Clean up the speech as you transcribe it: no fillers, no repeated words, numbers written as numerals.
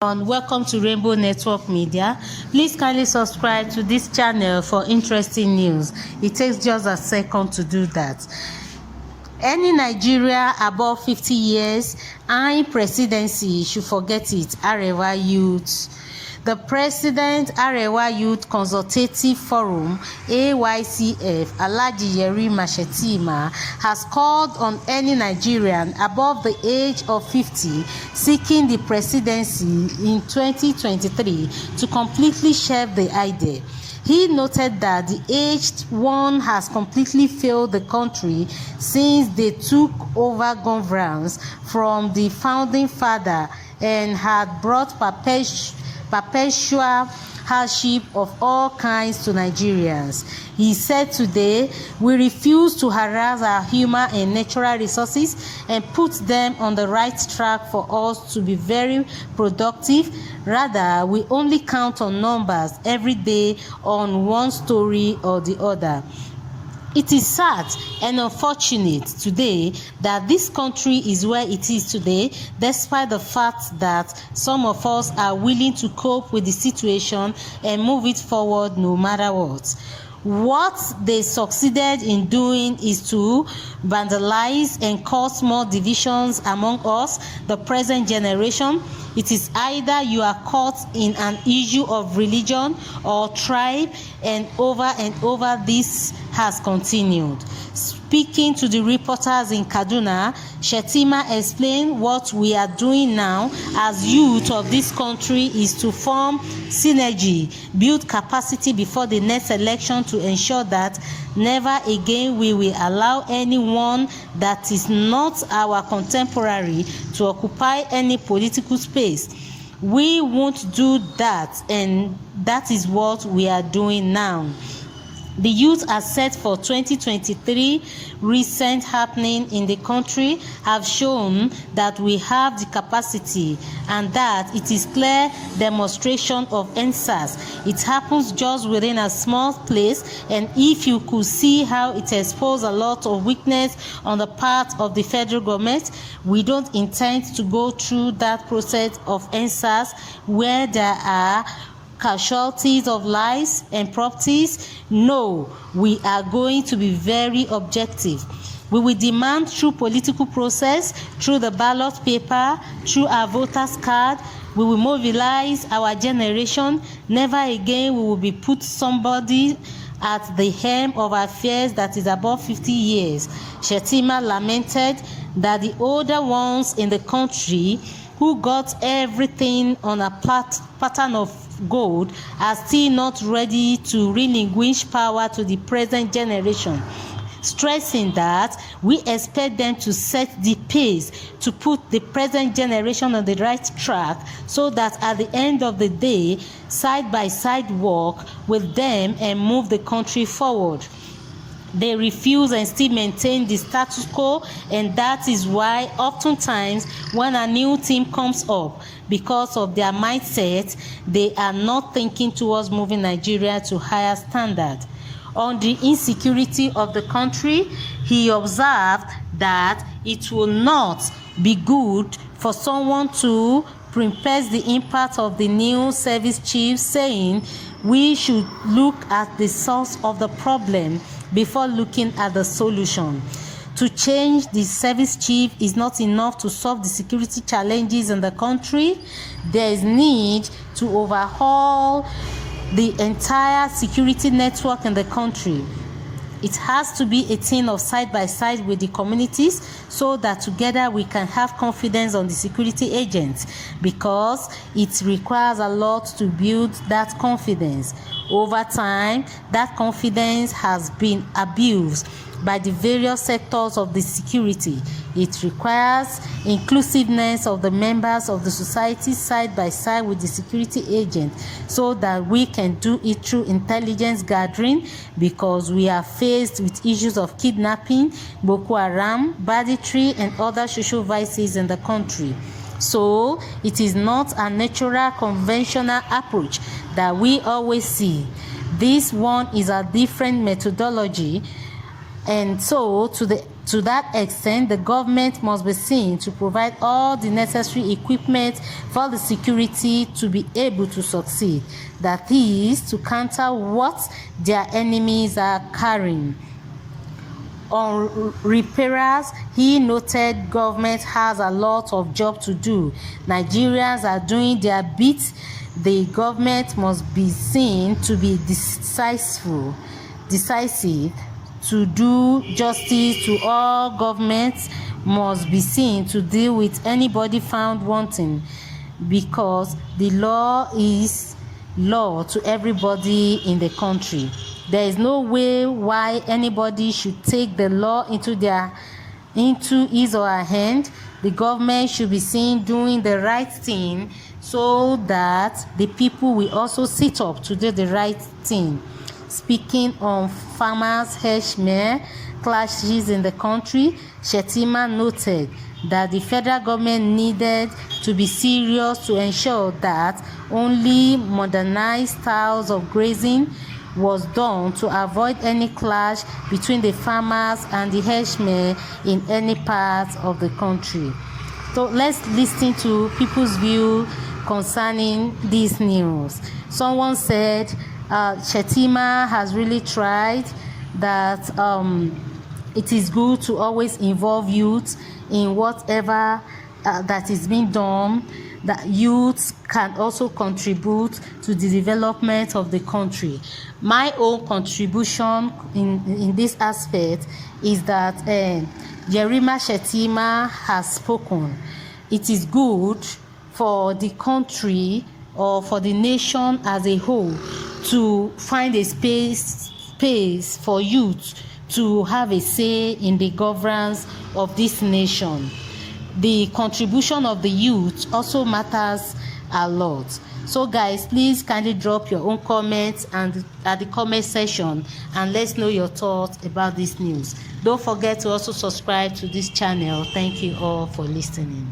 Welcome to Rainbow Network Media. Please kindly subscribe to this channel for interesting news. It takes just a second to do that. Any Nigeria above 50 years eyeing presidency should forget it. Arewa Youth. The President Arewa Youth Consultative Forum (AYCF) Alhaji Yerima Shettima has called on any Nigerian above the age of 50 seeking the presidency in 2023 to completely shelve the idea. He noted that the aged one has completely failed the country since they took over governance from the founding father and had brought perpetual hardship of all kinds to Nigerians. He said today, we refuse to harass our human and natural resources and put them on the right track for us to be very productive. Rather, we only count on numbers every day on one story or the other. It is sad and unfortunate today that this country is where it is today, despite the fact that some of us are willing to cope with the situation and move it forward no matter what. What they succeeded in doing is to vandalize and cause more divisions among us, the present generation. It is either you are caught in an issue of religion or tribe, and over this has continued. Speaking to the reporters in Kaduna, Shettima explained what we are doing now as youth of this country is to form synergy, build capacity before the next election to ensure that never again we will allow anyone that is not our contemporary to occupy any political space. We won't do that, and that is what we are doing now. The youth are set for 2023. Recent happening in the country have shown that we have the capacity and that it is clear demonstration of NSAS. It happens just within a small place, and if you could see how it exposed a lot of weakness on the part of the federal government, we don't intend to go through that process of NSAS where there are casualties of lives and properties. No, we are going to be very objective. We will demand through political process, through the ballot paper, through our voters card. We will mobilize our generation. Never again we will be put somebody at the helm of affairs that is above 50 years. Shettima lamented that the older ones in the country who got everything on a pattern of gold are still not ready to relinquish power to the present generation, stressing that we expect them to set the pace to put the present generation on the right track so that at the end of the day, side by side walk with them and move the country forward. They refuse and still maintain the status quo, and that is why oftentimes when a new team comes up, because of their mindset, they are not thinking towards moving Nigeria to higher standard. On the insecurity of the country, he observed that it will not be good for someone to preface the impact of the new service chief, saying we should look at the source of the problem before looking at the solution. To change the service chief is not enough to solve the security challenges in the country. There is need to overhaul the entire security network in the country. It has to be a thing of side by side with the communities so that together we can have confidence on the security agents, because it requires a lot to build that confidence. Over time, that confidence has been abused by the various sectors of the security. It requires inclusiveness of the members of the society side by side with the security agent so that we can do it through intelligence gathering, because we are faced with issues of kidnapping, Boko Haram, banditry, and other social vices in the country. So it is not a natural conventional approach that we always see. This one is a different methodology, and so to To that extent, the government must be seen to provide all the necessary equipment for the security to be able to succeed. That is, to counter what their enemies are carrying. On repairers, he noted government has a lot of job to do. Nigerians are doing their bit. The government must be seen to be decisive to do justice to all. Governments must be seen to deal with anybody found wanting, because the law is law to everybody in the country. There is no way why anybody should take the law into his or her hand. The government should be seen doing the right thing so that the people will also sit up to do the right thing. Speaking on farmers' herdsmen clashes in the country, Shettima noted that the federal government needed to be serious to ensure that only modernized styles of grazing was done to avoid any clash between the farmers and the herdsmen in any part of the country. So let's listen to people's view concerning this news. Someone said Shettima has really tried, that it is good to always involve youth in whatever that is being done, that youths can also contribute to the development of the country. My own contribution in this aspect is that Yerima Shettima has spoken. It is good for the country or for the nation as a whole to find a space for youth to have a say in the governance of this nation. The contribution of the youth also matters a lot. So guys, please kindly drop your own comments and at the comment section, and let's know your thoughts about this news. Don't forget to also subscribe to this channel. Thank you all for listening.